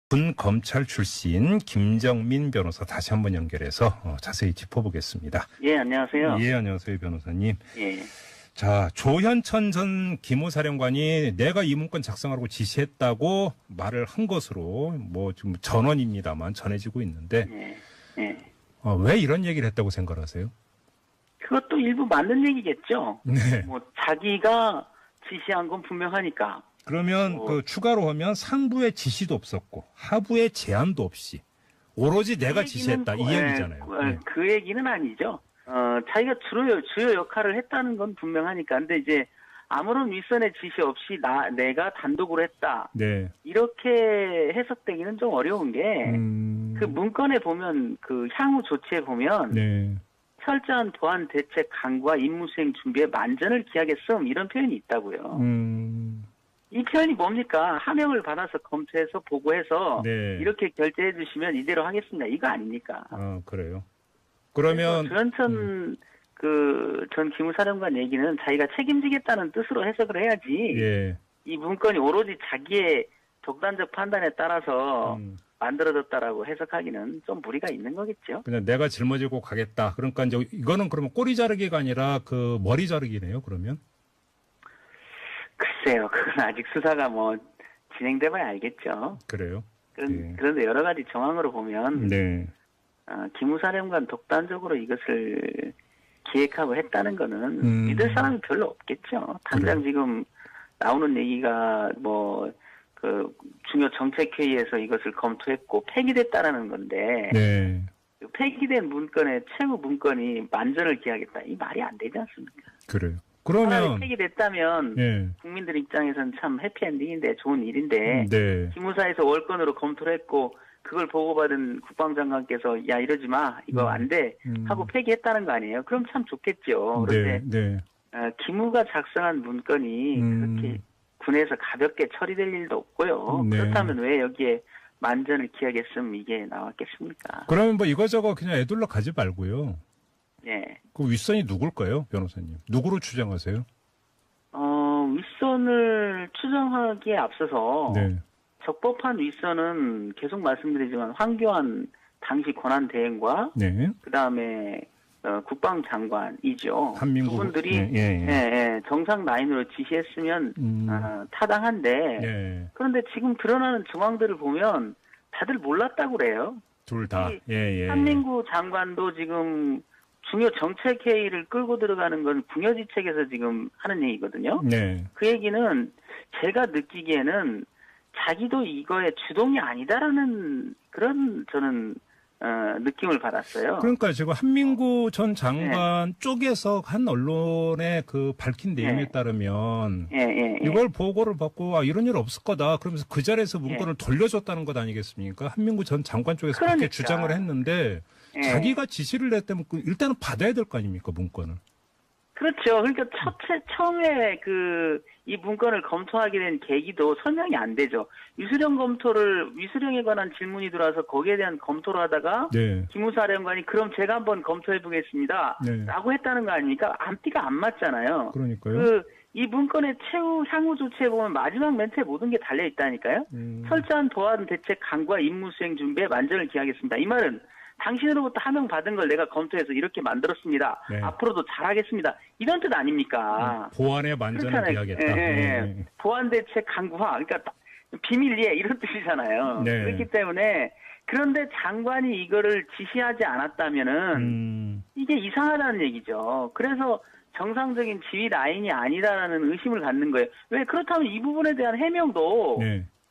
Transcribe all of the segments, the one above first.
군 검찰 출신 김정민 변호사 다시 한번 연결해서 자세히 짚어보겠습니다. 예, 안녕하세요. 예, 안녕하세요, 변호사님. 예. 자, 조현천 전 기무사령관이 내가 이 문건 작성하라고 지시했다고 말을 한 것으로 뭐 지금 전원입니다만 전해지고 있는데 예. 왜 이런 얘기를 했다고 생각하세요? 그것도 일부 맞는 얘기겠죠. 네. 뭐 자기가 지시한 건 분명하니까. 그러면 그 추가로 하면 상부의 지시도 없었고 하부의 제안도 없이 오로지 내가 지시했다 이 얘기잖아요. 네. 그 얘기는 아니죠. 자기가 주요 역할을 했다는 건 분명하니까. 근데 이제 아무런 윗선의 지시 없이 내가 단독으로 했다. 네. 이렇게 해석되기는 좀 어려운 게 그 문건에 보면 그 향후 조치에 보면 네. 철저한 보안 대책 강구와 임무 수행 준비에 만전을 기하겠음 이런 표현이 있다고요. 이 표현이 뭡니까? 하명을 받아서 검토해서 보고해서 네. 이렇게 결재해 주시면 이대로 하겠습니다. 이거 아닙니까? 그래요. 그러면 조현천 전 기무사령관 얘기는 자기가 책임지겠다는 뜻으로 해석을 해야지. 예. 이 문건이 오로지 자기의 독단적 판단에 따라서 만들어졌다라고 해석하기는 좀 무리가 있는 거겠죠. 그냥 내가 짊어지고 가겠다. 그러니까 이제 이거는 그러면 꼬리 자르기가 아니라 그 머리 자르기네요. 그러면. 글쎄요, 그건 아직 수사가 뭐 진행돼봐야 알겠죠. 그래요. 그런데 여러 가지 정황으로 보면 네. 기무사령관 독단적으로 이것을 기획하고 했다는 거는 믿을 사람이 별로 없겠죠. 당장 지금 나오는 얘기가 뭐 그 중요 정책회의에서 이것을 검토했고 폐기됐다라는 건데 네. 폐기된 문건의 최후 문건이 만전을 기하겠다. 이 말이 안 되지 않습니까? 그래요. 그러면 폐기됐다면 네. 국민들 입장에서는 참 해피엔딩인데 좋은 일인데 네. 기무사에서 월권으로 검토를 했고 그걸 보고받은 국방장관께서 야 이러지 마 이거 안 돼 하고 폐기했다는 거 아니에요? 그럼 참 좋겠죠. 그런데 네. 기무가 작성한 문건이 그렇게 군에서 가볍게 처리될 일도 없고요. 네. 그렇다면 왜 여기에 만전을 기하겠음 이게 나왔겠습니까? 그러면 뭐 이거저거 그냥 애둘러 가지 말고요. 네. 그 윗선이 누굴까요, 변호사님? 누구로 추정하세요? 윗선을 추정하기에 앞서서 네. 적법한 윗선은 계속 말씀드리지만 황교안 당시 권한대행과 네. 그다음에 국방장관이죠. 한민구 두 분들이 정상 라인으로 지시했으면 타당한데 그런데 지금 드러나는 정황들을 보면 다들 몰랐다고 그래요. 둘 다. 한민구 장관도 지금 중요 정책회의를 끌고 들어가는 건 궁여지책에서 지금 하는 얘기거든요. 네. 그 얘기는 제가 느끼기에는 자기도 이거에 주동이 아니다라는 그런 저는 느낌을 받았어요. 그러니까 지금 한민구 전 장관 쪽에서 한 언론에 그 밝힌 내용에 따르면 이걸 보고를 받고 이런 일 없을 거다. 그러면서 그 자리에서 문건을 돌려줬다는 것 아니겠습니까? 한민구 전 장관 쪽에서 그렇게 주장을 했는데 자기가 지시를 냈다면 일단은 받아야 될 거 아닙니까, 문건을. 그렇죠. 그러니까 처음에 이 문건을 검토하게 된 계기도 설명이 안 되죠. 위수령에 관한 질문이 들어와서 거기에 대한 검토를 하다가 기무사령관이 그럼 제가 한번 검토해 보겠습니다. 라고 했다는 거 아닙니까? 앞뒤가 안 맞잖아요. 그러니까요. 이 문건의 향후 조치에 보면 마지막 멘트에 모든 게 달려 있다니까요. 철저한 보안 대책 강구와 임무 수행 준비에 만전을 기하겠습니다. 이 말은 당신으로부터 하명 받은 걸 내가 검토해서 이렇게 만들었습니다. 앞으로도 잘하겠습니다. 이런 뜻 아닙니까? 보안에 만전을 기하겠다. 보안 대책 강구화. 그러니까 비밀리에 이런 뜻이잖아요. 그렇기 때문에 그런데 장관이 이거를 지시하지 않았다면은 이게 이상하다는 얘기죠. 그래서 정상적인 지휘 라인이 아니다라는 의심을 갖는 거예요. 왜 그렇다면 이 부분에 대한 해명도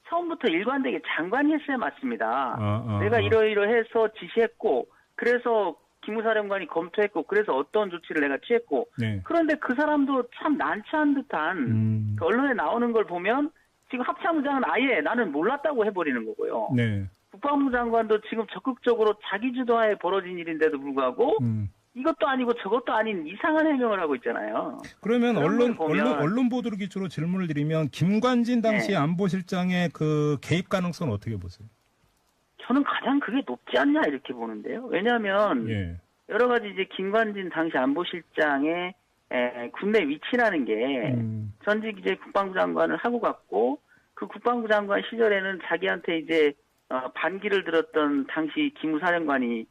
처음부터 일관되게 장관이 했어야 맞습니다. 내가 이러이러해서 지시했고 그래서 기무사령관이 검토했고 그래서 어떤 조치를 내가 취했고 그런데 그 사람도 참 난처한 듯한 그 언론에 나오는 걸 보면 지금 합참의장은 아예 나는 몰랐다고 해버리는 거고요. 국방부 장관도 지금 적극적으로 자기 주도하에 벌어진 일인데도 불구하고 이것도 아니고 저것도 아닌 이상한 해명을 하고 있잖아요. 그러면 언론 보도를 기초로 질문을 드리면 김관진 당시 안보실장의 그 개입 가능성은 어떻게 보세요? 저는 가장 그게 높지 않냐 이렇게 보는데요. 왜냐하면 여러 가지 이제 김관진 당시 안보실장의 군내 위치라는 게 전직 이제 국방부 장관을 하고 갔고 그 국방부 장관 시절에는 자기한테 이제 반기를 들었던 당시 기무사령관이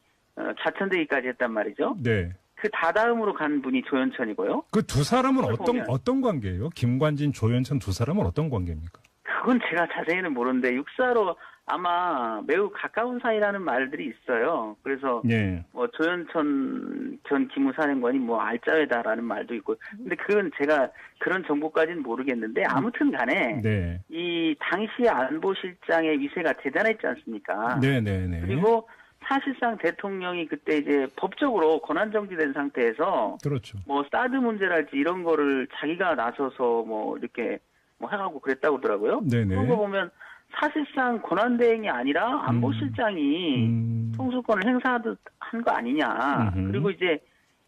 좌천되기까지 했단 말이죠. 네. 그 다다음으로 간 분이 조연천이고요. 그 두 사람은 어떤 관계예요? 김관진, 조연천 두 사람은 어떤 관계입니까? 그건 제가 자세히는 모르는데 육사로 아마 매우 가까운 사이라는 말들이 있어요. 그래서 뭐 조연천 전 기무사령관이 뭐 알짜배다라는 말도 있고, 근데 그건 제가 그런 정보까지는 모르겠는데 아무튼 간에 이 당시 안보실장의 위세가 대단했지 않습니까? 네네네. 그리고 사실상 대통령이 그때 이제 법적으로 권한 정지된 상태에서 그렇죠. 뭐 사드 문제랄지 이런 거를 자기가 나서서 뭐 이렇게 뭐 해가고 그랬다고 하더라고요. 네네. 그런 거 보면 사실상 권한 대행이 아니라 안보실장이 통수권을 행사하듯 한 거 아니냐. 그리고 이제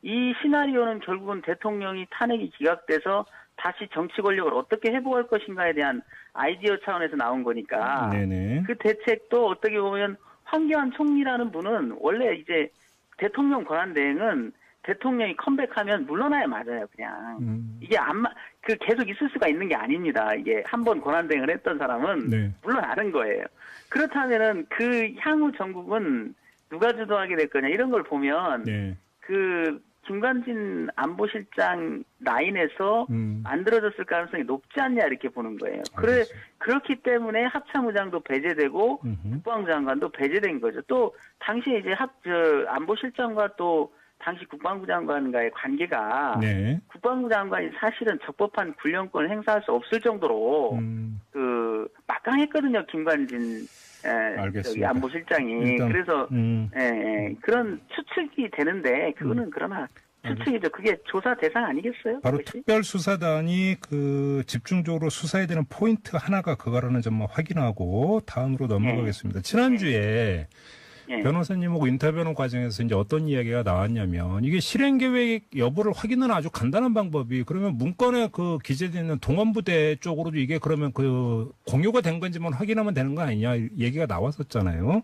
이 시나리오는 결국은 대통령이 탄핵이 기각돼서 다시 정치 권력을 어떻게 회복할 것인가에 대한 아이디어 차원에서 나온 거니까. 네네. 그 대책도 어떻게 보면 황교안 총리라는 분은 원래 이제 대통령 권한 대행은 대통령이 컴백하면 물러나야 맞아요, 그냥. 이게 계속 있을 수가 있는 게 아닙니다. 이게 한번 권한 대행을 했던 사람은 물러나는 거예요. 그렇다면은 그 향후 정국은 누가 주도하게 될 거냐, 이런 걸 보면, 그, 김관진 안보실장 라인에서 만들어졌을 가능성이 높지 않냐, 이렇게 보는 거예요. 그렇기 때문에 합참의장도 배제되고, 국방부 장관도 배제된 거죠. 또, 당시에 이제 안보실장과 또, 당시 국방부 장관과의 관계가 국방부 장관이 사실은 적법한 군령권을 행사할 수 없을 정도로 그 막강했거든요. 김관진 안보실장이. 그래서 그런 추측이 되는데 그거는 그러나 추측이죠. 그게 조사 대상 아니겠어요? 바로 그것이? 특별수사단이 그 집중적으로 수사해야 되는 포인트 하나가 그거라는 점만 확인하고 다음으로 넘어가겠습니다. 지난주에 변호사님하고 인터뷰하는 과정에서 이제 어떤 이야기가 나왔냐면 이게 실행 계획 여부를 확인하는 아주 간단한 방법이 그러면 문건에 그 기재되어 있는 동원부대 쪽으로도 이게 그러면 그 공유가 된 건지만 확인하면 되는 거 아니냐 얘기가 나왔었잖아요.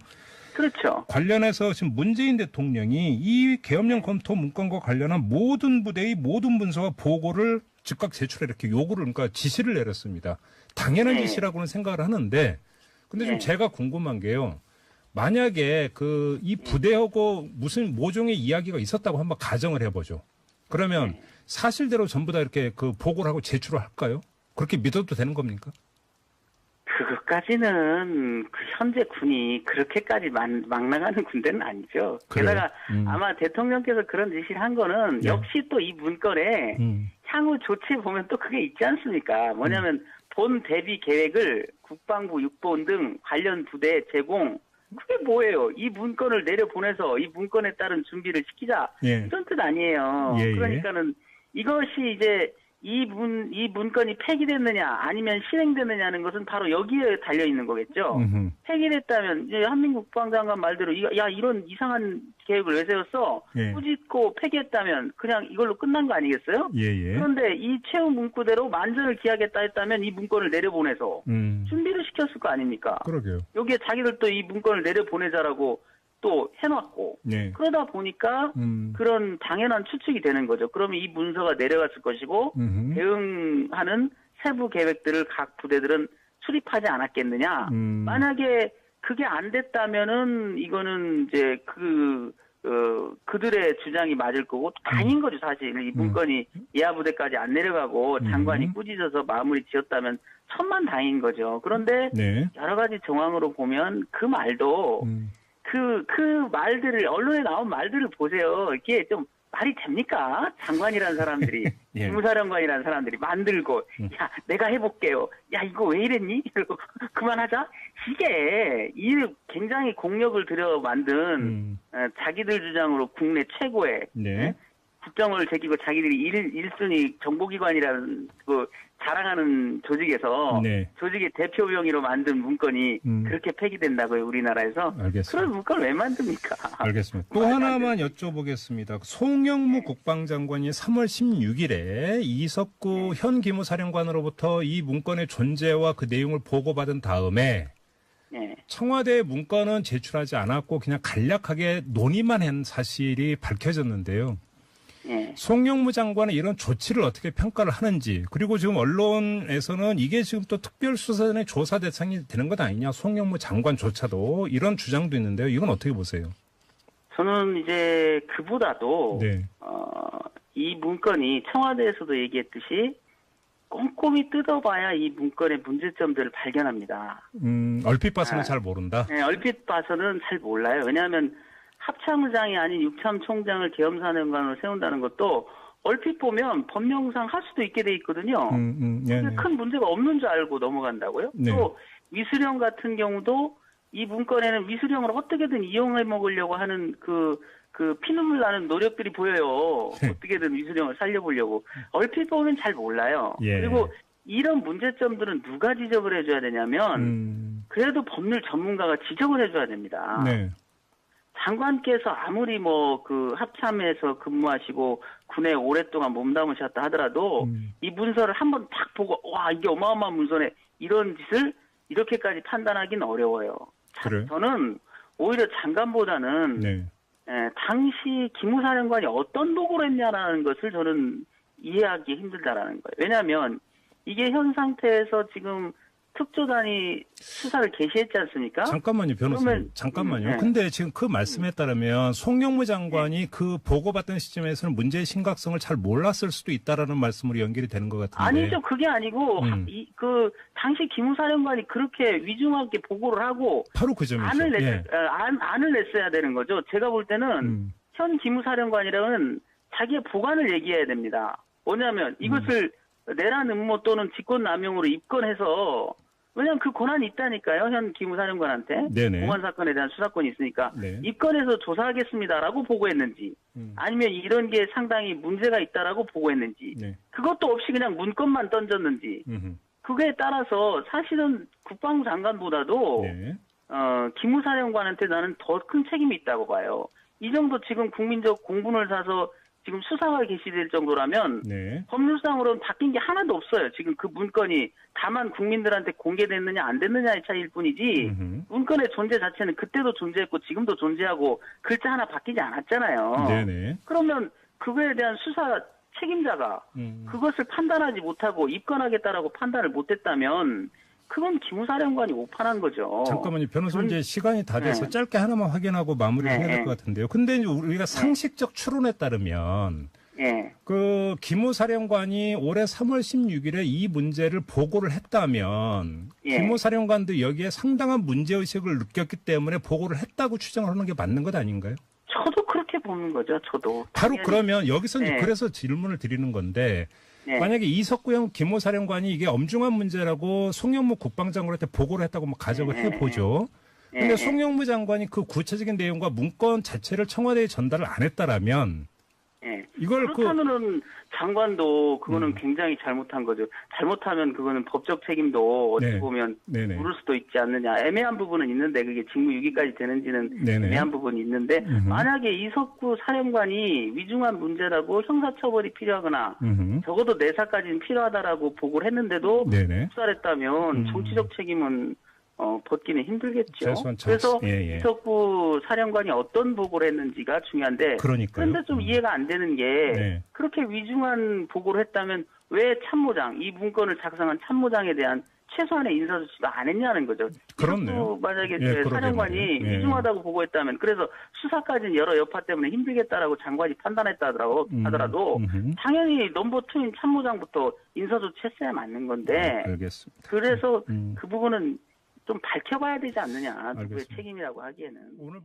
그렇죠. 관련해서 지금 문재인 대통령이 이 계엄령 검토 문건과 관련한 모든 부대의 모든 문서와 보고를 즉각 제출해 이렇게 요구를 그러니까 지시를 내렸습니다. 당연한 지시라고는 생각을 하는데 근데 좀 제가 궁금한 게요. 만약에 이 부대하고 무슨 모종의 이야기가 있었다고 한번 가정을 해보죠. 그러면 사실대로 전부 다 이렇게 그 보고를 하고 제출을 할까요? 그렇게 믿어도 되는 겁니까? 그것까지는 그 현재 군이 그렇게까지 막 나가는 군대는 아니죠. 그래요? 게다가 아마 대통령께서 그런 지시를 한 거는 역시 또 이 문건에 향후 조치에 보면 또 그게 있지 않습니까? 뭐냐면 본 대비 계획을 국방부 육본 등 관련 부대에 제공 그게 뭐예요? 이 문건을 내려보내서 이 문건에 따른 준비를 시키자. 이런 뜻 아니에요. 그러니까는 이것이 이제 이 문건이 폐기됐느냐 아니면 실행됐느냐는 것은 바로 여기에 달려 있는 거겠죠. 폐기됐다면 이제 한민국 국방장관 말대로 이런 이상한 계획을 왜 세웠어? 꾸짖고 폐기했다면 그냥 이걸로 끝난 거 아니겠어요? 그런데 이 최후 문구대로 만전을 기하겠다 했다면 이 문건을 내려보내서 준비를 시켰을 거 아닙니까? 그러게요. 여기에 자기들도 이 문건을 내려보내자라고 또 해놨고 그러다 보니까 그런 당연한 추측이 되는 거죠. 그러면 이 문서가 내려갔을 것이고 대응하는 세부 계획들을 각 부대들은 수립하지 않았겠느냐. 만약에 그게 안 됐다면은 이거는 이제 그들의 주장이 맞을 거고 다행인 거죠. 사실 이 문건이 예하부대까지 안 내려가고 장관이 꾸짖어서 마무리 지었다면 천만다행인 거죠. 그런데 여러 가지 정황으로 보면 그 말도 그 말들을, 언론에 나온 말들을 보세요. 이게 좀 말이 됩니까? 장관이라는 사람들이, 기무사령관이라는 사람들이 만들고, 야, 내가 해볼게요. 야, 이거 왜 이랬니? 이러고, 그만하자? 이게, 굉장히 공력을 들여 만든, 자기들 주장으로 국내 최고의, 국정을 제끼고 자기들이 1순위 정보기관이라는 자랑하는 조직에서 조직의 대표 병의로 만든 문건이 그렇게 폐기된다고요, 우리나라에서. 알겠습니다. 그런 문건을 왜 만듭니까? 알겠습니다. 또 하나만 여쭤보겠습니다. 송영무 국방장관이 3월 16일에 이석구 현 기무사령관으로부터 이 문건의 존재와 그 내용을 보고받은 다음에 청와대 문건은 제출하지 않았고 그냥 간략하게 논의만 한 사실이 밝혀졌는데요. 예. 송영무 장관의 이런 조치를 어떻게 평가를 하는지, 그리고 지금 언론에서는 이게 지금 또 특별수사단의 조사 대상이 되는 것 아니냐, 송영무 장관조차도, 이런 주장도 있는데요. 이건 어떻게 보세요? 저는 이제 그보다도 네. 이 문건이 청와대에서도 얘기했듯이 꼼꼼히 뜯어봐야 이 문건의 문제점들을 발견합니다. 얼핏 봐서는 잘 모른다. 네, 얼핏 봐서는 잘 몰라요. 왜냐하면 합참의장이 아닌 육참총장을 계엄사령관으로 세운다는 것도 얼핏 보면 법령상 할 수도 있게 돼 있거든요. 근데 큰 문제가 없는 줄 알고 넘어간다고요? 네. 또 위수령 같은 경우도 이 문건에는 위수령을 어떻게든 이용해 먹으려고 하는 그 피눈물 나는 노력들이 보여요. 어떻게든 위수령을 살려보려고. 얼핏 보면 잘 몰라요. 예. 그리고 이런 문제점들은 누가 지적을 해줘야 되냐면 그래도 법률 전문가가 지적을 해줘야 됩니다. 네. 장관께서 아무리 그 합참에서 근무하시고 군에 오랫동안 몸담으셨다 하더라도 이 문서를 한번 딱 보고 와 이게 어마어마한 문서네 이런 짓을 이렇게까지 판단하기는 어려워요. 그래요? 저는 오히려 장관보다는 네. 당시 기무사령관이 어떤 보고를 했냐라는 것을 저는 이해하기 힘들다라는 거예요. 왜냐하면 이게 현 상태에서 지금 특조단이 수사를 개시했지 않습니까? 잠깐만요, 변호사님. 잠깐만요. 네. 근데 지금 그 말씀에 따르면 송영무 장관이 그 보고받던 시점에서는 문제의 심각성을 잘 몰랐을 수도 있다라는 말씀으로 연결이 되는 것 같은데. 아니죠. 그게 아니고 당시 기무사령관이 그렇게 위중하게 보고를 하고 바로 그 점이죠. 안을 냈어야 되는 거죠. 제가 볼 때는 현 기무사령관이랑은 자기의 보관을 얘기해야 됩니다. 뭐냐면 이것을 내란 음모 또는 직권남용으로 입건해서 왜냐하면 그 권한이 있다니까요. 현 기무사령관한테. 네네. 공안 사건에 대한 수사권이 있으니까. 네. 입건해서 조사하겠습니다라고 보고했는지 아니면 이런 게 상당히 문제가 있다라고 보고했는지 네. 그것도 없이 그냥 문건만 던졌는지 그거에 따라서 사실은 국방부 장관보다도 네. 기무사령관한테 나는 더 큰 책임이 있다고 봐요. 이 정도 지금 국민적 공분을 사서 지금 수사가 개시될 정도라면 네. 법률상으로는 바뀐 게 하나도 없어요. 지금 그 문건이 다만 국민들한테 공개됐느냐 안 됐느냐의 차이일 뿐이지 문건의 존재 자체는 그때도 존재했고 지금도 존재하고 글자 하나 바뀌지 않았잖아요. 네네. 그러면 그거에 대한 수사 책임자가 그것을 판단하지 못하고 입건하겠다라고 판단을 못했다면 그건 기무사령관이 오판한 거죠. 잠깐만요. 변호사님 이제 시간이 다 돼서 짧게 하나만 확인하고 마무리를 해야 될 것 같은데요. 근데 이제 우리가 상식적 추론에 따르면 그 기무사령관이 올해 3월 16일에 이 문제를 보고를 했다면 기무사령관도 여기에 상당한 문제의식을 느꼈기 때문에 보고를 했다고 추정하는 게 맞는 것 아닌가요? 저도 그렇게 보는 거죠. 저도. 바로 그러면 여기서 이제 그래서 질문을 드리는 건데 만약에 이석구형 기무사령관이 이게 엄중한 문제라고 송영무 국방장관한테 보고를 했다고 뭐 가정을 해보죠. 근데 송영무 장관이 그 구체적인 내용과 문건 자체를 청와대에 전달을 안 했다라면 이걸 그렇다면은 장관도 그거는 굉장히 잘못한 거죠. 잘못하면 그거는 법적 책임도 어떻게 보면 물을 수도 있지 않느냐. 애매한 부분은 있는데 그게 직무유기까지 되는지는 애매한 부분이 있는데 만약에 이석구 사령관이 위중한 문제라고 형사처벌이 필요하거나 적어도 내사까지는 필요하다라고 보고를 했는데도 묵살했다면 정치적 책임은 벗기는 힘들겠죠. 그래서 이석구 사령관이 어떤 보고를 했는지가 중요한데 그런데 좀 이해가 안 되는 게 그렇게 위중한 보고를 했다면 왜 참모장, 이 문건을 작성한 참모장에 대한 최소한의 인사조치도 안 했냐는 거죠. 그렇네요. 만약에 사령관이 위중하다고 보고했다면 그래서 수사까지는 여러 여파 때문에 힘들겠다라고 장관이 판단했다 하더라도 당연히 넘버 2인 참모장부터 인사조치 했어야 맞는 건데 알겠습니다. 그래서 그 부분은 좀 밝혀봐야 되지 않느냐. 누구의 책임이라고 하기에는. 오늘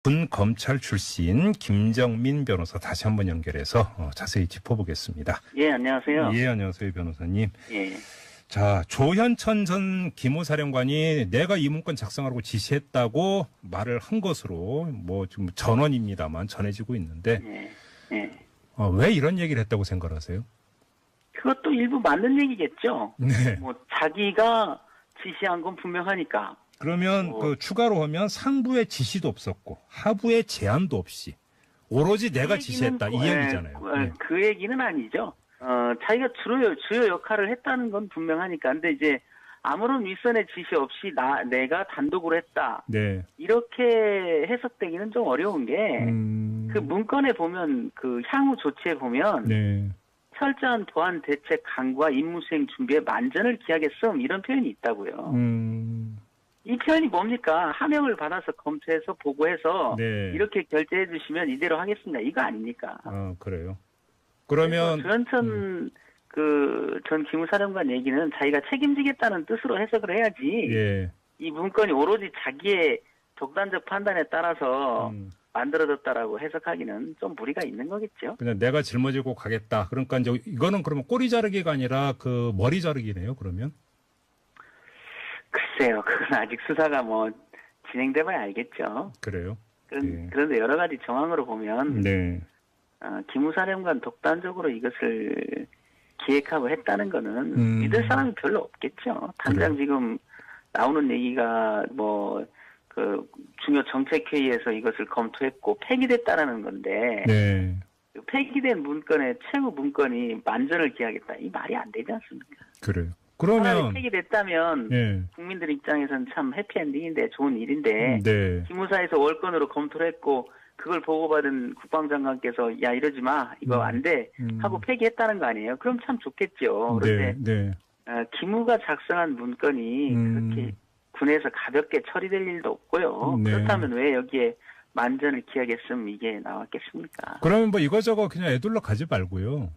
군 검찰 출신 김정민 변호사 다시 한번 연결해서 자세히 짚어보겠습니다. 예, 안녕하세요. 예, 안녕하세요, 변호사님. 예. 자, 조현천 전 기무사령관이 내가 이 문건 작성하라고 지시했다고 말을 한 것으로 뭐 지금 전원입니다만 전해지고 있는데 왜 이런 얘기를 했다고 생각하세요? 그것도 일부 맞는 얘기겠죠. 네. 뭐 자기가 지시한 건 분명하니까. 그러면 그 추가로 하면 상부의 지시도 없었고 하부의 제안도 없이 오로지 내가 지시했다 이 얘기잖아요. 그 얘기는 아니죠. 자기가 주요 역할을 했다는 건 분명하니까. 근데 이제 아무런 윗선의 지시 없이 내가 단독으로 했다. 네. 이렇게 해석되기는 좀 어려운 게 그 문건에 보면 그 향후 조치에 보면 네. 철저한 보안 대책 강구와 임무 수행 준비에 만전을 기하겠음 이런 표현이 있다고요. 이 표현이 뭡니까? 하명을 받아서 검토해서 보고해서 네. 이렇게 결제해 주시면 이대로 하겠습니다. 이거 아닙니까? 아, 그래요. 그러면 전 기무사령관 얘기는 자기가 책임지겠다는 뜻으로 해석을 해야지. 예. 이 문건이 오로지 자기의 독단적 판단에 따라서 만들어졌다라고 해석하기는 좀 무리가 있는 거겠죠. 그냥 내가 짊어지고 가겠다. 그러니까 이제 이거는 그러면 꼬리 자르기가 아니라 그 머리 자르기네요. 그러면. 글쎄요, 그건 아직 수사가 뭐 진행돼봐야 알겠죠. 그래요. 그런데 여러 가지 정황으로 보면 네. 기무사령관 독단적으로 이것을 기획하고 했다는 거는 믿을 사람이 별로 없겠죠. 당장 그래. 지금 나오는 얘기가 뭐 그 중요 정책회의에서 이것을 검토했고 폐기됐다라는 건데 네. 폐기된 문건의 최후 문건이 만전을 기하겠다. 이 말이 안 되지 않습니까? 그래요. 차라리 그러면 폐기됐다면 예. 국민들 입장에서는 참 해피엔딩인데 좋은 일인데 네. 기무사에서 월권으로 검토를 했고 그걸 보고받은 국방장관께서 야 이러지 마 이거 안 돼 하고 폐기했다는 거 아니에요? 그럼 참 좋겠죠. 그런데 네. 기무가 작성한 문건이 그렇게 군에서 가볍게 처리될 일도 없고요. 네. 그렇다면 왜 여기에 만전을 기하겠음 이게 나왔겠습니까? 그러면 뭐 이거저거 그냥 애둘러 가지 말고요.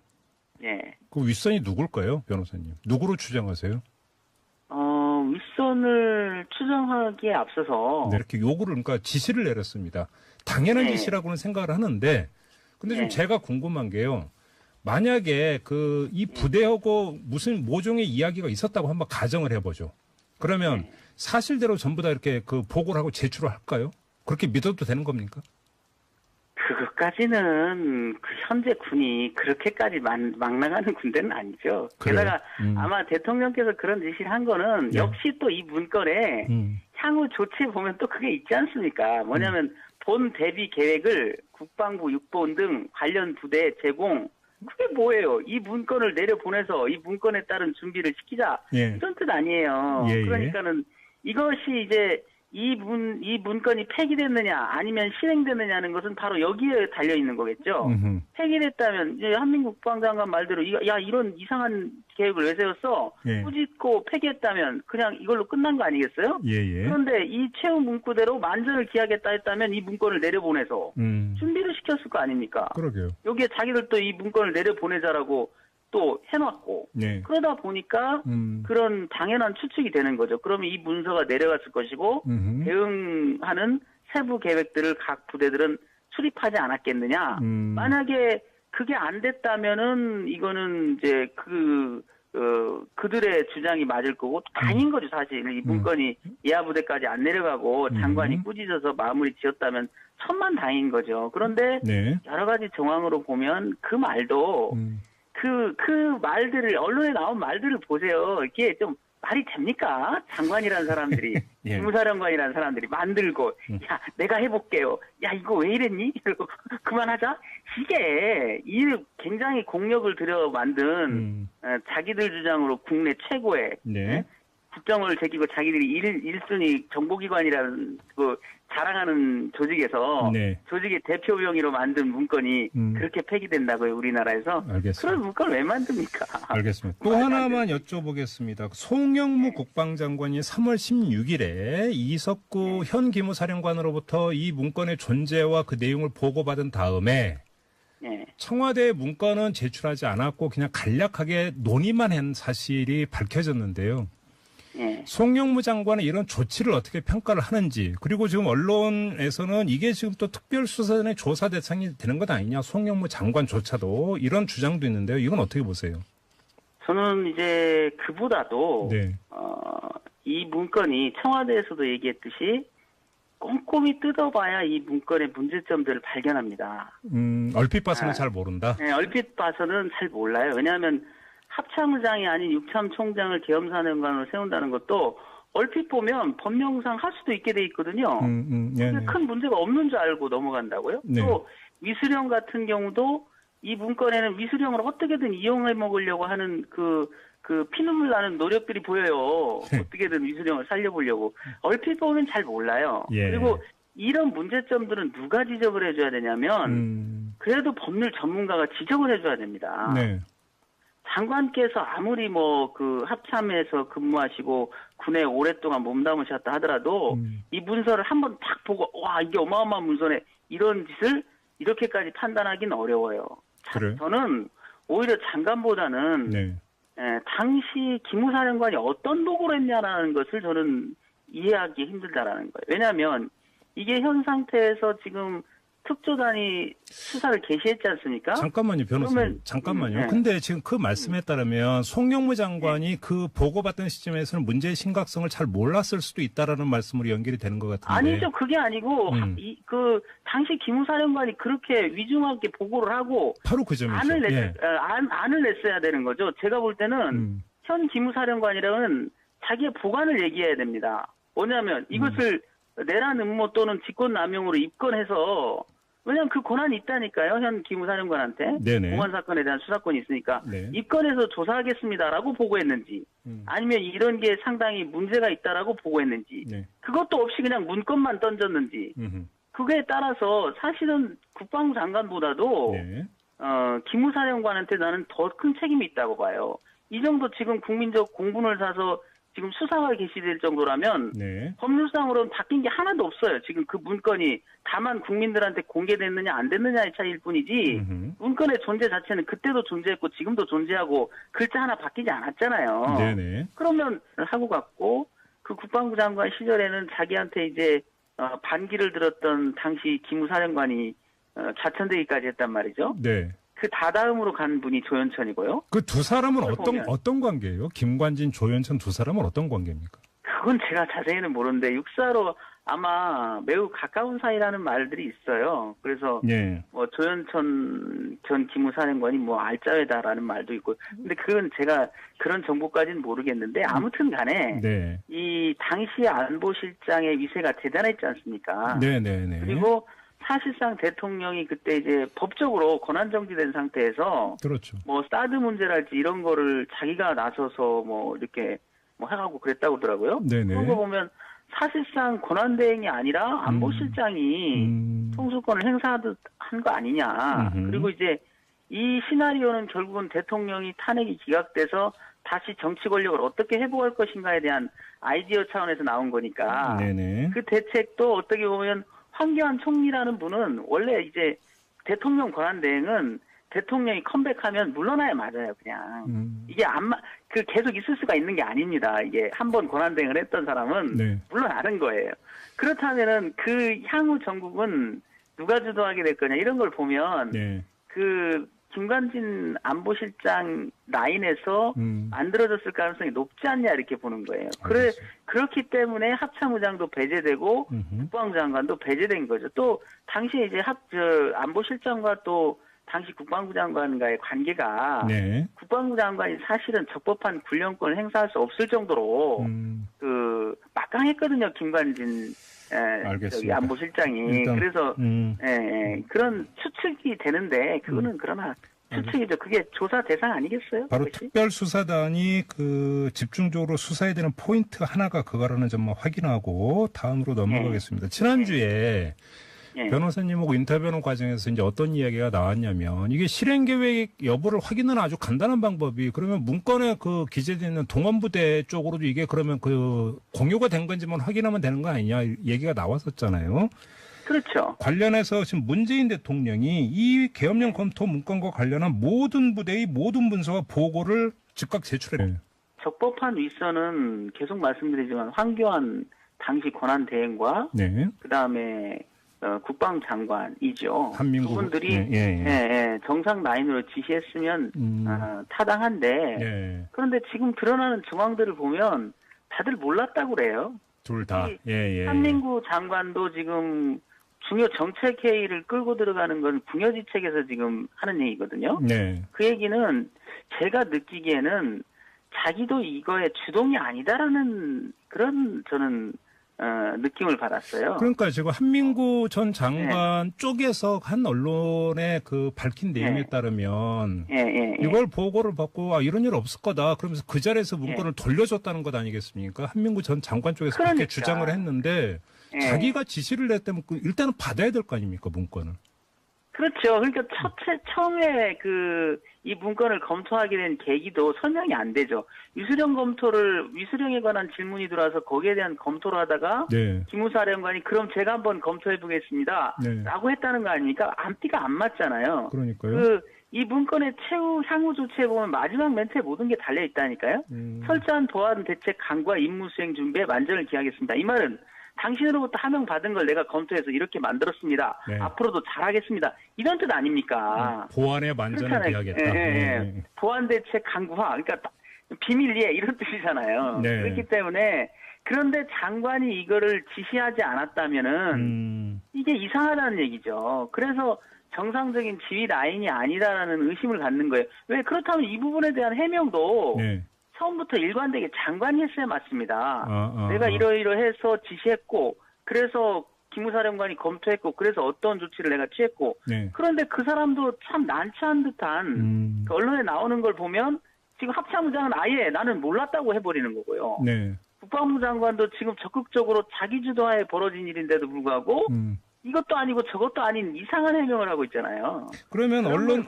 예. 그 윗선이 누굴까요, 변호사님? 누구로 추정하세요? 윗선을 추정하기에 앞서서 네, 이렇게 요구를 그러니까 지시를 내렸습니다. 당연한 네. 지시라고는 생각을 하는데, 근데 좀 네. 제가 궁금한 게요. 만약에 이 부대하고 무슨 모종의 이야기가 있었다고 한번 가정을 해보죠. 그러면 사실대로 전부 다 이렇게 그 보고를 하고 제출을 할까요? 그렇게 믿어도 되는 겁니까? 그것까지는 그 현재 군이 그렇게까지 막 나가는 군대는 아니죠. 그래요? 게다가 아마 대통령께서 그런 지시를 한 거는 네. 역시 또 이 문건에 향후 조치에 보면 또 그게 있지 않습니까? 뭐냐면 본 대비 계획을 국방부 육본 등 관련 부대에 제공 그게 뭐예요? 이 문건을 내려보내서 이 문건에 따른 준비를 시키자. 예. 이런 뜻 아니에요. 예. 그러니까는 이것이 이제 이 문건이 폐기됐느냐 아니면 실행됐느냐는 것은 바로 여기에 달려 있는 거겠죠. 폐기됐다면 이제 한민국 국방장관 말대로 이런 이상한 계획을 왜 세웠어? 예. 꾸짖고 폐기했다면 그냥 이걸로 끝난 거 아니겠어요? 예. 그런데 이 최후 문구대로 만전을 기하겠다 했다면 이 문건을 내려보내서 준비를 시켰을 거 아닙니까? 그러게요. 여기에 자기들도 이 문건을 내려보내자라고 또 해놨고 네. 그러다 보니까 그런 당연한 추측이 되는 거죠. 그러면 이 문서가 내려갔을 것이고 대응하는 세부 계획들을 각 부대들은 수립하지 않았겠느냐. 만약에 그게 안 됐다면은 이거는 이제 그들의 주장이 맞을 거고 아닌 거죠. 사실 이 문건이 예하부대까지 안 내려가고 장관이 꾸짖어서 마무리 지었다면 천만다행인 거죠. 그런데 네. 여러 가지 정황으로 보면 그 말도 그 말들을 언론에 나온 말들을 보세요. 이게 좀 말이 됩니까? 장관이라는 사람들이 예. 기무사령관이라는 사람들이 만들고 야 내가 해볼게요. 야 이거 왜 이랬니? 이러고 그만하자. 이게 이 굉장히 공력을 들여 만든 자기들 주장으로 국내 최고의 네. 국정을 제끼고 자기들이 1순위 정보기관이라는 그 자랑하는 조직에서 네. 조직의 대표 병의로 만든 문건이 그렇게 폐기된다고요, 우리나라에서? 알겠습니다. 그런 문건을 왜 만듭니까? 알겠습니다. 또 하나만 여쭤보겠습니다. 송영무 국방장관이 3월 16일에 이석구 현 기무사령관으로부터 이 문건의 존재와 그 내용을 보고받은 다음에 네. 청와대 문건은 제출하지 않았고 그냥 간략하게 논의만 한 사실이 밝혀졌는데요. 네. 송영무 장관은 이런 조치를 어떻게 평가를 하는지, 그리고 지금 언론에서는 이게 지금 또 특별수사단의 조사 대상이 되는 것 아니냐, 송영무 장관조차도 이런 주장도 있는데요. 이건 어떻게 보세요? 저는 이제 그보다도 네. 이 문건이 청와대에서도 얘기했듯이 꼼꼼히 뜯어봐야 이 문건의 문제점들을 발견합니다. 얼핏 봐서는 잘 모른다. 네, 얼핏 봐서는 잘 몰라요. 왜냐하면 합참의장이 아닌 육참총장을 계엄사령관으로 세운다는 것도 얼핏 보면 법령상 할 수도 있게 돼 있거든요. 근데 큰 문제가 없는 줄 알고 넘어간다고요? 네. 또 위수령 같은 경우도 이 문건에는 위수령을 어떻게든 이용해 먹으려고 하는 그 그 피눈물 나는 노력들이 보여요. 어떻게든 위수령을 살려보려고. 얼핏 보면 잘 몰라요. 예. 그리고 이런 문제점들은 누가 지적을 해줘야 되냐면 그래도 법률 전문가가 지적을 해줘야 됩니다. 네. 장관께서 아무리 뭐 그 합참에서 근무하시고 군에 오랫동안 몸담으셨다 하더라도 이 문서를 한번 딱 보고 와 이게 어마어마한 문서네 이런 짓을 이렇게까지 판단하기는 어려워요. 그래? 저는 오히려 장관보다는 네. 당시 기무사령관이 어떤 보고를 했냐라는 것을 저는 이해하기 힘들다라는 거예요. 왜냐하면 이게 현 상태에서 지금 특조단이 수사를 개시했지 않습니까? 잠깐만요, 변호사님. 잠깐만요. 네. 근데 지금 그 말씀에 따르면 송영무 장관이 그 보고받던 시점에서는 문제의 심각성을 잘 몰랐을 수도 있다라는 말씀으로 연결이 되는 것 같은데. 아니죠. 그게 아니고 그 당시 기무사령관이 그렇게 위중하게 보고를 하고 바로 그 점이죠. 안을 냈어야 되는 거죠. 제가 볼 때는 현 기무사령관이랑은 자기의 보관을 얘기해야 됩니다. 뭐냐면 이것을 내란 음모 또는 직권남용으로 입건해서 왜냐하면 그 권한이 있다니까요. 현 기무사령관한테. 네네. 공안 사건에 대한 수사권이 있으니까. 네. 입건해서 조사하겠습니다라고 보고했는지 아니면 이런 게 상당히 문제가 있다라고 보고했는지 네. 그것도 없이 그냥 문건만 던졌는지 그거에 따라서 사실은 국방부 장관보다도 네. 기무사령관한테 나는 더 큰 책임이 있다고 봐요. 이 정도 지금 국민적 공분을 사서 지금 수사가 개시될 정도라면 네. 법률상으로는 바뀐 게 하나도 없어요. 지금 그 문건이 다만 국민들한테 공개됐느냐 안 됐느냐의 차이일 뿐이지 문건의 존재 자체는 그때도 존재했고 지금도 존재하고 글자 하나 바뀌지 않았잖아요. 네네. 그러면 하고 갔고 그 국방부 장관 시절에는 자기한테 이제 반기를 들었던 당시 기무사령관이 자천되기까지 했단 말이죠. 네. 그 다다음으로 간 분이 조연천이고요. 그 두 사람은 보면. 어떤 관계예요? 김관진, 조연천 두 사람은 어떤 관계입니까? 그건 제가 자세히는 모르는데 육사로 아마 매우 가까운 사이라는 말들이 있어요. 그래서 네. 뭐 조연천 전 기무사령관이 뭐 알짜배다라는 말도 있고. 근데 그건 제가 그런 정보까지는 모르겠는데 아무튼 간에 네. 이 당시 안보실장의 위세가 대단했지 않습니까? 네네네. 그리고 사실상 대통령이 그때 이제 법적으로 권한정지된 상태에서 그렇죠. 뭐 사드 문제랄지 이런 거를 자기가 나서서 뭐 이렇게 뭐 해가고 그랬다고 하더라고요. 네네. 그런 거 보면 사실상 권한대행이 아니라 안보실장이 통수권을 행사하듯 한 거 아니냐. 그리고 이제 이 시나리오는 결국은 대통령이 탄핵이 기각돼서 다시 정치 권력을 어떻게 회복할 것인가에 대한 아이디어 차원에서 나온 거니까 네네. 그 대책도 어떻게 보면 황교안 총리라는 분은 원래 이제 대통령 권한대행은 대통령이 컴백하면 물러나야 맞아요, 그냥. 이게 그 계속 있을 수가 있는 게 아닙니다. 이게 한 번 권한대행을 했던 사람은 네. 물러나는 거예요. 그렇다면은 그 향후 전국은 누가 주도하게 될 거냐 이런 걸 보면 네. 그 김관진 안보실장 라인에서 만들어졌을 가능성이 높지 않냐 이렇게 보는 거예요. 그렇기 때문에 합참의장도 배제되고 국방부 장관도 배제된 거죠. 또 당시에 이제 안보실장과 또 당시 국방부 장관과의 관계가 네. 국방부 장관이 사실은 적법한 군령권을 행사할 수 없을 정도로 그 막강했거든요. 김관진 저기 안보실장이. 일단, 그래서 그런 추측이 되는데 그거는 그러나 추측이죠. 그게 조사 대상 아니겠어요? 바로 그것이? 특별수사단이 그 집중적으로 수사해야 되는 포인트 하나가 그거라는 점만 확인하고 다음으로 넘어가겠습니다. 지난주에 변호사님하고 인터뷰하는 과정에서 이제 어떤 이야기가 나왔냐면 이게 실행 계획 여부를 확인하는 아주 간단한 방법이 그러면 문건에 그 기재되어 있는 동원부대 쪽으로도 이게 그러면 그 공유가 된 건지만 확인하면 되는 거 아니냐 얘기가 나왔었잖아요. 그렇죠. 관련해서 지금 문재인 대통령이 이 계엄령 검토 문건과 관련한 모든 부대의 모든 문서와 보고를 즉각 제출해요. 적법한 윗선은 계속 말씀드리지만 황교안 당시 권한대행과 네. 그다음에 국방장관이죠. 한민국 그분들이 정상 라인으로 지시했으면 타당한데 그런데 지금 드러나는 정황들을 보면 다들 몰랐다고 그래요. 둘 다. 한민구 장관도 지금 중요 정책 회의를 끌고 들어가는 건 궁여지책에서 지금 하는 얘기거든요. 네. 그 얘기는 제가 느끼기에는 자기도 이거에 주동이 아니다라는 그런 저는 느낌을 받았어요. 그러니까 지금 한민구 전 장관 쪽에서 한 언론에 그 밝힌 내용에 따르면 이걸 보고를 받고 아, 이런 일 없을 거다. 그러면서 그 자리에서 문건을 돌려줬다는 것 아니겠습니까? 한민구 전 장관 쪽에서 그렇게 주장을 했는데 자기가 지시를 냈다면 일단은 받아야 될 거 아닙니까, 문건을? 그렇죠. 그러니까 처음에 이 문건을 검토하게 된 계기도 설명이 안 되죠. 위수령에 관한 질문이 들어와서 거기에 대한 검토를 하다가 기무사령관이 그럼 제가 한번 검토해 보겠습니다. 라고 했다는 거 아닙니까? 앞뒤가 안 맞잖아요. 그러니까요. 이 문건의 향후 조치에 보면 마지막 멘트에 모든 게 달려 있다니까요. 철저한 보안 대책 강구와 임무 수행 준비에 만전을 기하겠습니다. 이 말은 당신으로부터 하명 받은 걸 내가 검토해서 이렇게 만들었습니다. 앞으로도 잘하겠습니다. 이런 뜻 아닙니까? 보안에 만전을 기하겠다. 보안 대책 강구화. 그러니까 비밀리에 이런 뜻이잖아요. 그렇기 때문에 그런데 장관이 이거를 지시하지 않았다면은 이게 이상하다는 얘기죠. 그래서 정상적인 지휘 라인이 아니다라는 의심을 갖는 거예요. 왜 그렇다면 이 부분에 대한 해명도 처음부터 일관되게 장관이 했어야 맞습니다. 내가 이러이러해서 지시했고 그래서 기무사령관이 검토했고 그래서 어떤 조치를 내가 취했고 그런데 그 사람도 참 난처한 듯한 그 언론에 나오는 걸 보면 지금 합참의장은 아예 나는 몰랐다고 해버리는 거고요. 국방부 장관도 지금 적극적으로 자기 주도하에 벌어진 일인데도 불구하고 이것도 아니고 저것도 아닌 이상한 해명을 하고 있잖아요. 그러면 언론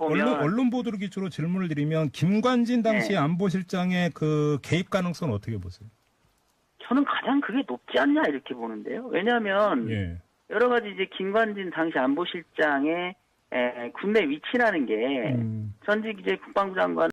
보도를 기초로 질문을 드리면 김관진 당시 안보실장의 그 개입 가능성은 어떻게 보세요? 저는 가장 그게 높지 않냐 이렇게 보는데요. 왜냐하면 여러 가지 이제 김관진 당시 안보실장의 군내 위치라는 게 전직 이제 국방부 장관